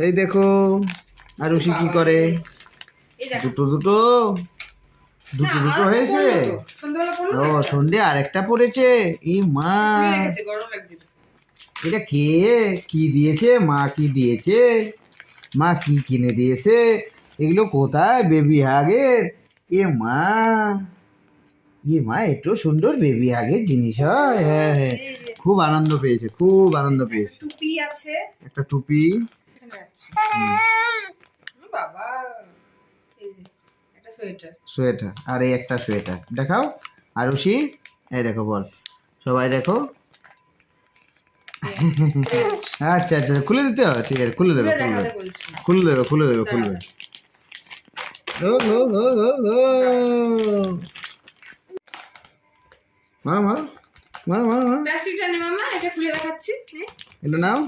এই দেখো আরুষি কি করে, দুটো দুটো দুটো দুটো হয়েছে। ও সন্ধ্যে আরেকটা পড়েছে। ই মা, এটা কে কি দিয়েছে? মা কি দিয়েছে? মা কি কিনে দিয়েছে? এগুলো কোথায়? বেবি হাগের। এ মা, এ মা, এত সুন্দর বেবি হাগের জিনিস হয়। হ্যাঁ হ্যাঁ, খুব আনন্দ পেয়েছে, খুব আনন্দ পেয়েছে। টুপি আছে, একটা টুপি, বাবা এই যে একটা সোয়েটার, সোয়েটার, আর এই একটা সোয়েটার দেখাও আরুষি। এই দেখো, বল সবাই দেখো। আচ্ছা আচ্ছা, খুলে দিতে হবে, ঠিক আছে, খুলে দেবে, খুলে দেবে, খুলে দেবে, খুলে দেবে, খুলে দেবে। ও ও ও ও ও, মারো মারো মারো মারো মারো, প্লাস্টিকটা নে মামা, এটা খুলে দেখাচ্ছি। এটা নাও।